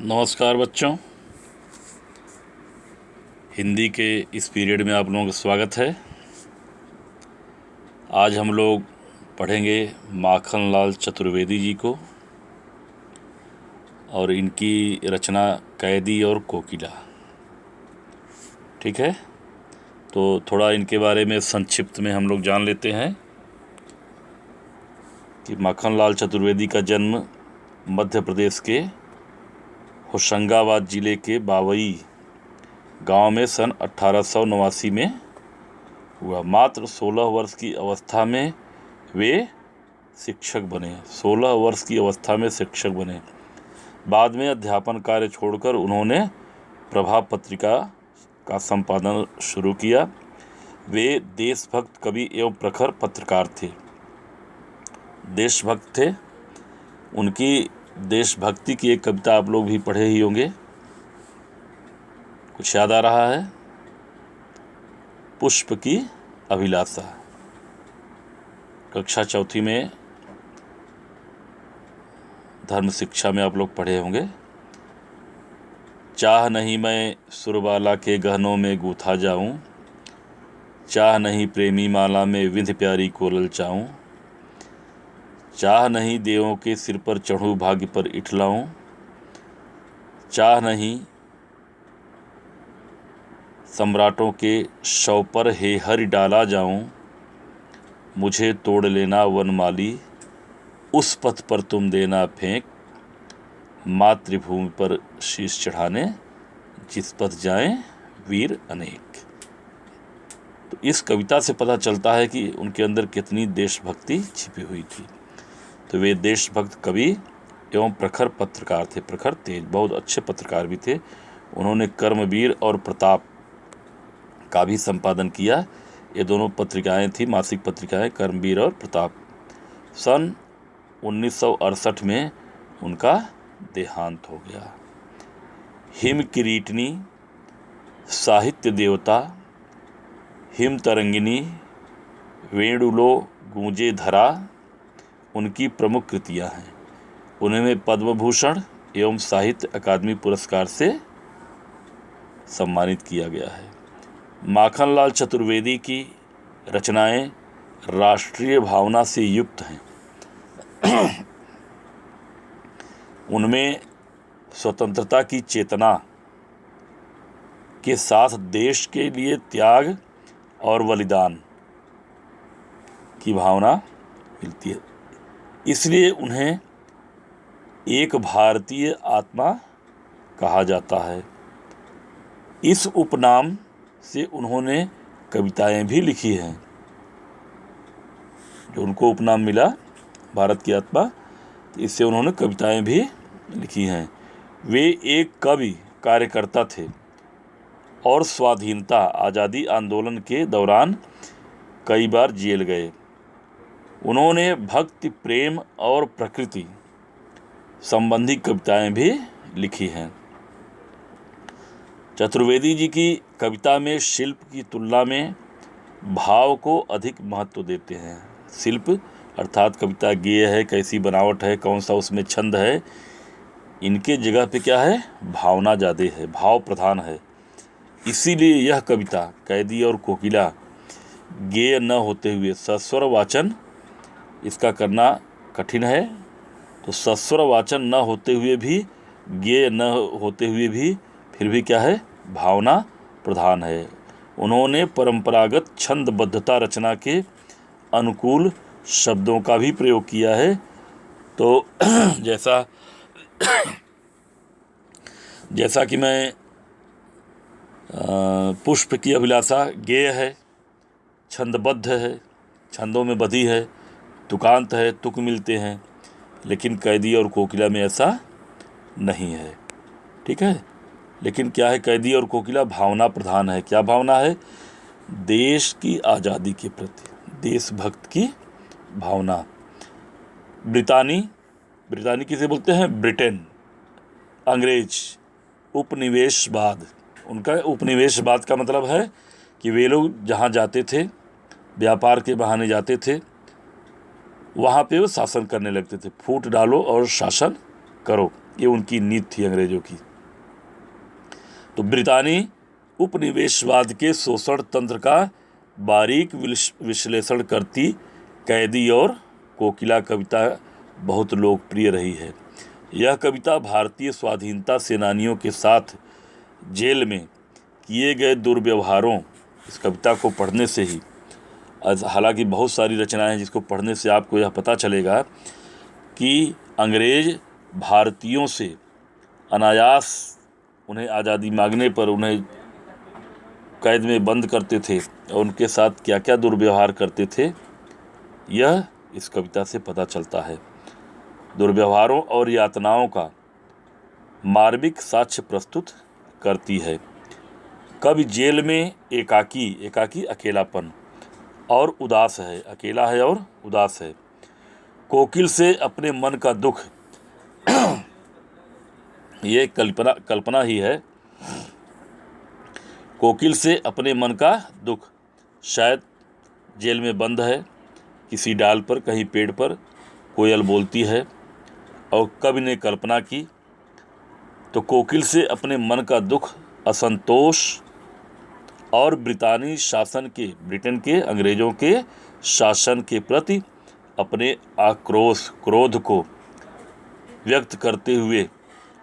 नमस्कार बच्चों, हिंदी के इस पीरियड में आप लोगों का स्वागत है। आज हम लोग पढ़ेंगे माखनलाल चतुर्वेदी जी को और इनकी रचना कैदी और कोकिला। ठीक है, तो थोड़ा इनके बारे में संक्षिप्त में हम लोग जान लेते हैं कि माखनलाल चतुर्वेदी का जन्म मध्य प्रदेश के होशंगाबाद जिले के बावई गांव में सन 1889 में हुआ। मात्र 16 वर्ष की अवस्था में वे शिक्षक बने। 16 वर्ष की अवस्था में शिक्षक बने। बाद में अध्यापन कार्य छोड़कर उन्होंने प्रभाव पत्रिका का संपादन शुरू किया। वे देशभक्त कवि एवं प्रखर पत्रकार थे। देशभक्त थे। उनकी देशभक्ति की एक कविता आप लोग भी पढ़े ही होंगे। कुछ याद आ रहा है? पुष्प की अभिलाषा। कक्षा चौथी में धर्म शिक्षा में आप लोग पढ़े होंगे। चाह नहीं मैं सुरबाला के गहनों में गूथा जाऊं, चाह नहीं प्रेमी माला में विंध्य प्यारी को ललचाऊं, चाह नहीं देवों के सिर पर चढ़ूं भाग्य पर इठलाऊं, चाह नहीं सम्राटों के शव पर हे हरि डाला जाऊं, मुझे तोड़ लेना वनमाली, उस पथ पर तुम देना फेंक, मातृभूमि पर शीश चढ़ाने जिस पथ जाएं वीर अनेक। तो इस कविता से पता चलता है कि उनके अंदर कितनी देशभक्ति छिपी हुई थी। तो वे देशभक्त कवि एवं प्रखर पत्रकार थे। प्रखर तेज, बहुत अच्छे पत्रकार भी थे। उन्होंने कर्मवीर और प्रताप का भी संपादन किया। ये दोनों पत्रिकाएं थी, मासिक पत्रिकाएं, कर्मवीर और प्रताप। सन 1968 में उनका देहांत हो गया। हिम किरीटनी, साहित्य देवता, हिम तरंगिनी, वेणुलो गूंजे धरा उनकी प्रमुख कृतियां हैं। उन्हें पद्म भूषण एवं साहित्य अकादमी पुरस्कार से सम्मानित किया गया है। माखनलाल चतुर्वेदी की रचनाएं राष्ट्रीय भावना से युक्त हैं। उनमें स्वतंत्रता की चेतना के साथ देश के लिए त्याग और बलिदान की भावना मिलती है। इसलिए उन्हें एक भारतीय आत्मा कहा जाता है। इस उपनाम से उन्होंने कविताएं भी लिखी हैं। जो उनको उपनाम मिला भारत की आत्मा, तो इससे उन्होंने कविताएं भी लिखी हैं। वे एक कवि कार्यकर्ता थे और स्वाधीनता आज़ादी आंदोलन के दौरान कई बार जेल गए। उन्होंने भक्ति, प्रेम और प्रकृति संबंधी कविताएं भी लिखी हैं। चतुर्वेदी जी की कविता में शिल्प की तुलना में भाव को अधिक महत्व देते हैं। शिल्प अर्थात कविता गेय है, कैसी बनावट है, कौन सा उसमें छंद है, इनके जगह पे क्या है, भावना ज़्यादा है, भाव प्रधान है। इसीलिए यह कविता कैदी और कोकिला गेय न होते हुए सस्वर वाचन इसका करना कठिन है। तो सस्वर वाचन न होते हुए भी, गेय न होते हुए भी, फिर भी क्या है, भावना प्रधान है। उन्होंने परंपरागत छंदबद्धता रचना के अनुकूल शब्दों का भी प्रयोग किया है। तो जैसा कि मैं पुष्प की अभिलाषा गेय है, छंदबद्ध है, छंदों में बधी है, तुकांत है, तुक मिलते हैं, लेकिन कैदी और कोकिला में ऐसा नहीं है। ठीक है, लेकिन क्या है, कैदी और कोकिला भावना प्रधान है। क्या भावना है? देश की आज़ादी के प्रति देशभक्त की भावना। ब्रितानी किसे बोलते हैं? ब्रिटेन, अंग्रेज, उपनिवेशवाद। उनका उपनिवेशवाद का मतलब है कि वे लोग जहाँ जाते थे, व्यापार के बहाने जाते थे, वहाँ पे वो शासन करने लगते थे। फूट डालो और शासन करो, ये उनकी नीति थी अंग्रेजों की। तो ब्रितानी उपनिवेशवाद के शोषण तंत्र का बारीक विश्लेषण करती कैदी और कोकिला कविता बहुत लोकप्रिय रही है। यह कविता भारतीय स्वाधीनता सेनानियों के साथ जेल में किए गए दुर्व्यवहारों, इस कविता को पढ़ने से ही, हालांकि बहुत सारी रचनाएं हैं जिसको पढ़ने से आपको यह पता चलेगा कि अंग्रेज भारतीयों से अनायास उन्हें आज़ादी मांगने पर उन्हें कैद में बंद करते थे और उनके साथ क्या क्या दुर्व्यवहार करते थे, यह इस कविता से पता चलता है। दुर्व्यवहारों और यातनाओं का मार्मिक साक्ष्य प्रस्तुत करती है। कवि जेल में एकाकी अकेलापन और उदास है, अकेला है और उदास है। कोकिल से अपने मन का दुख ये कल्पना ही है। कोकिल से अपने मन का दुख, शायद जेल में बंद है, किसी डाल पर, कहीं पेड़ पर कोयल बोलती है और कवि ने कल्पना की। तो कोकिल से अपने मन का दुख, असंतोष और ब्रिटेन के अंग्रेजों के शासन के प्रति अपने आक्रोश, क्रोध को व्यक्त करते हुए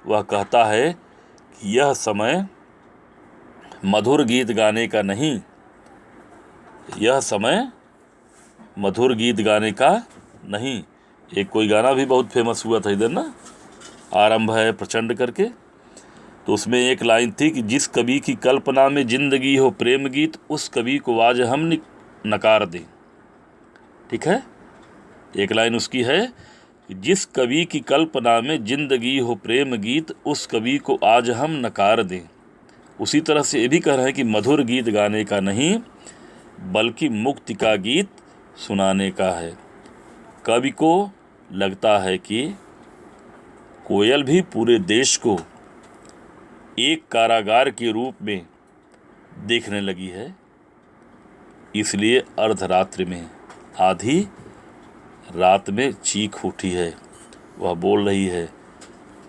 वह कहता है कि यह समय मधुर गीत गाने का नहीं, यह समय मधुर गीत गाने का नहीं। एक कोई गाना भी बहुत फेमस हुआ था इधर ना, आरंभ है प्रचंड करके, तो उसमें एक लाइन थी कि जिस कवि की कल्पना में जिंदगी हो प्रेम गीत, उस कवि को आज हम नकार दें। ठीक है, एक लाइन उसकी है कि जिस कवि की कल्पना में जिंदगी हो प्रेम गीत, उस कवि को आज हम नकार दें। उसी तरह से ये भी कह रहे हैं कि मधुर गीत गाने का नहीं, बल्कि मुक्ति का गीत सुनाने का है। कवि को लगता है कि कोयल भी पूरे देश को एक कारागार के रूप में देखने लगी है, इसलिए अर्धरात्रि में, आधी रात में चीख उठी है, वह बोल रही है।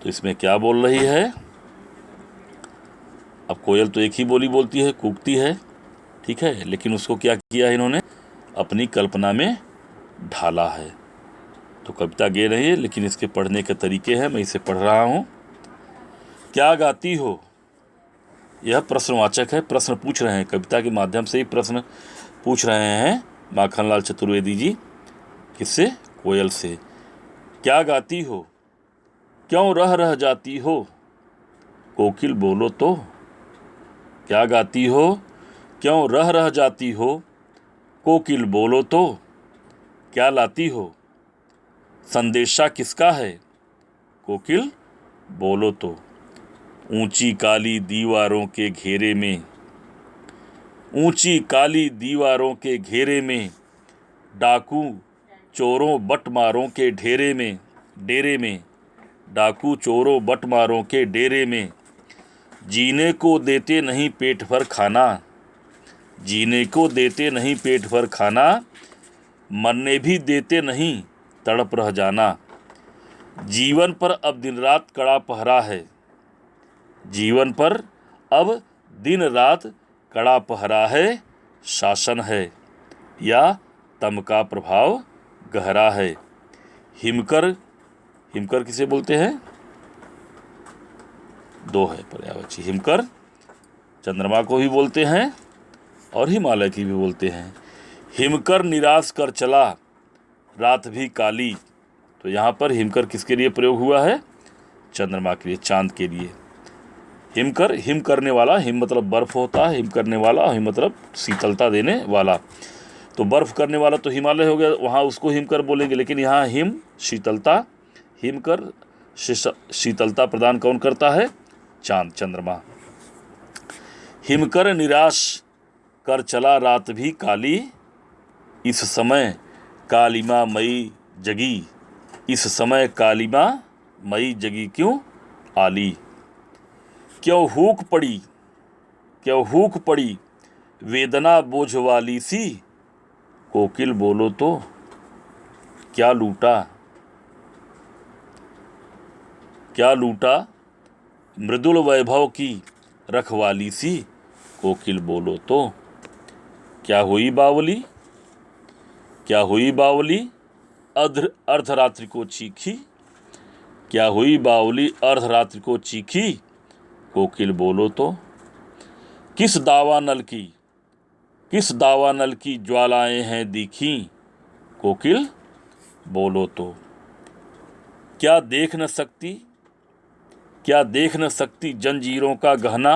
तो इसमें क्या बोल रही है? अब कोयल तो एक ही बोली बोलती है, कूकती है, ठीक है, लेकिन उसको क्या किया है इन्होंने? अपनी कल्पना में ढाला है। तो कविता गे रही है, लेकिन इसके पढ़ने के तरीके हैं, मैं इसे पढ़ रहा हूँ। क्या गाती हो, यह प्रश्नवाचक है, प्रश्न पूछ रहे हैं, कविता के माध्यम से ही प्रश्न पूछ रहे हैं माखनलाल चतुर्वेदी जी। किससे? कोयल से। क्या गाती हो, क्यों रह रह जाती हो, कोकिल बोलो तो। क्या गाती हो, क्यों रह रह जाती हो, कोकिल बोलो तो। क्या लाती हो, संदेशा किसका है, कोकिल बोलो तो। ऊंची काली दीवारों के घेरे में, ऊंची काली दीवारों के घेरे में, डाकू चोरों बटमारों के डेरे में, डाकू चोरों बटमारों के डेरे में, जीने को देते नहीं पेट भर खाना, जीने को देते नहीं पेट भर खाना, मरने भी देते नहीं तड़प रह जाना। जीवन पर अब दिन रात कड़ा पहरा है, जीवन पर अब दिन रात कड़ा पहरा है, शासन है या तम का प्रभाव गहरा है। हिमकर, हिमकर किसे बोलते हैं? दो है पर्यायवाची। हिमकर चंद्रमा को भी बोलते हैं और हिमालय की भी बोलते हैं। हिमकर निराश कर चला रात भी काली, तो यहाँ पर हिमकर किसके लिए प्रयोग हुआ है? चंद्रमा के लिए, चांद के लिए। हिमकर, हिम करने वाला, हिम मतलब बर्फ होता है, हिम करने वाला, हिम मतलब शीतलता देने वाला। तो बर्फ करने वाला तो हिमालय हो गया, वहाँ उसको हिमकर बोलेंगे, लेकिन यहाँ हिम शीतलता, हिमकर शीतलता प्रदान कौन करता है? चांद, चंद्रमा। हिमकर निराश कर चला रात भी काली, इस समय कालिमा मई जगी, इस समय कालिमा मई जगी क्यों आली। क्यों हुक पड़ी, क्यों हुक पड़ी वेदना बोझ वाली सी, कोकिल बोलो तो। क्या लूटा, क्या लूटा मृदुल वैभव की रखवाली सी, कोकिल बोलो तो। क्या हुई बावली, क्या हुई बावली अर्धरात्रि को चीखी, क्या हुई बावली अर्धरात्रि को चीखी, कोकिल बोलो तो। किस दावा नल की ज्वालाएं हैं दिखी, कोकिल बोलो तो। क्या देख न सकती जंजीरों का गहना,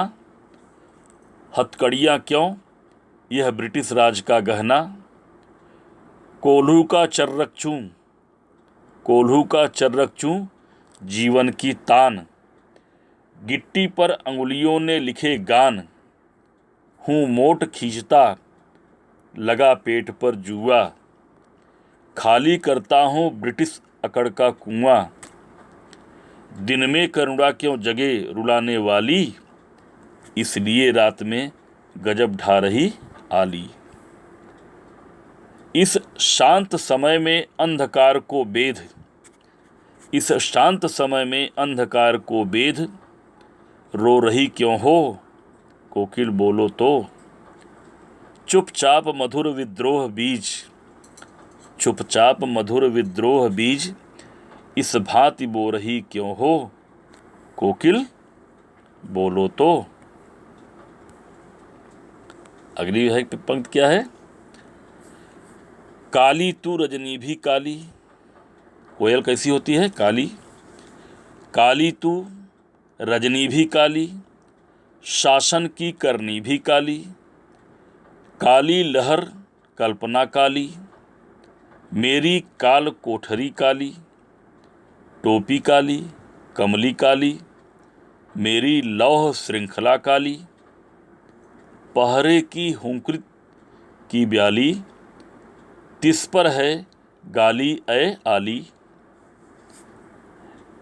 हथकड़ियाँ क्यों यह ब्रिटिश राज का गहना। कोल्हू का चर्रक चूं जीवन की तान, गिट्टी पर अंगुलियों ने लिखे गान। हूँ मोट खींचता लगा पेट पर जुआ, खाली करता हूँ ब्रिटिश अकड़ का कुआं। दिन में करुणा क्यों जगे रुलाने वाली, इसलिए रात में गजब ढा रही आली। इस शांत समय में अंधकार को बेध रो रही क्यों हो, कोकिल बोलो तो। चुपचाप मधुर विद्रोह बीज इस भांति बो रही क्यों हो, कोकिल बोलो तो। अगली है पंक्ति क्या है। काली तू रजनी भी काली, कोयल कैसी होती है, काली तू रजनी भी काली, शासन की करनी भी काली। काली लहर कल्पना काली, मेरी काल कोठरी काली। टोपी काली, कमली काली, मेरी लौह श्रृंखला काली। पहरे की हुंकृत की ब्याली, तिस पर है गाली ए आली।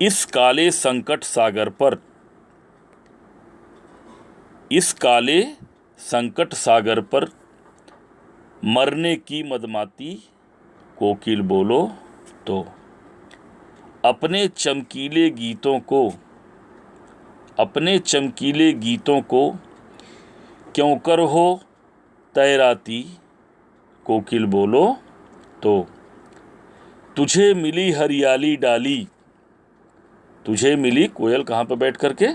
इस काले संकट सागर पर मरने की मदमाती, कोकिल बोलो तो। अपने चमकीले गीतों को क्यों कर हो तैराती, कोकिल बोलो तो। तुझे मिली हरियाली डाली, कोयल कहाँ पर बैठ करके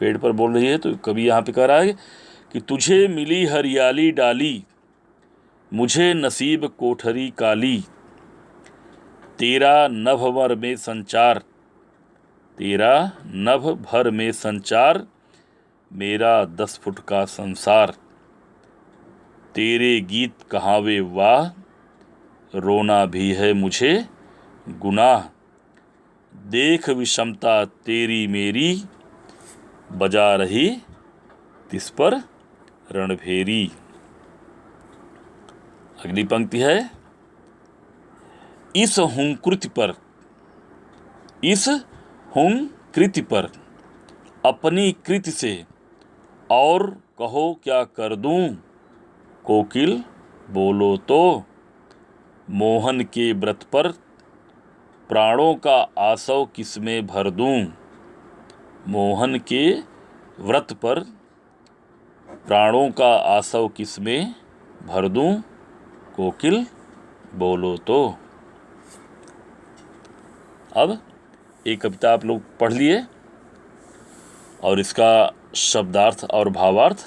पेड़ पर बोल रही है, तो कभी यहाँ पे कह रहा है कि तुझे मिली हरियाली डाली, मुझे नसीब कोठरी काली। तेरा नभ भर में संचार, मेरा 10 फुट का संसार। तेरे गीत कहावे वाह, रोना भी है मुझे गुनाह। देख विषमता तेरी मेरी, बजा रही तिस पर रणभेरी। अगली पंक्ति है। इस हुंकृति पर अपनी कृति से और कहो क्या कर दूं, कोकिल बोलो तो। मोहन के व्रत पर प्राणों का आसव किसमें भर दूं, मोहन के व्रत पर प्राणों का आसव किसमें भर दूं, कोकिल बोलो तो। अब एक कविता आप लोग पढ़ लिए और इसका शब्दार्थ और भावार्थ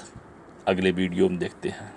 अगले वीडियो में देखते हैं।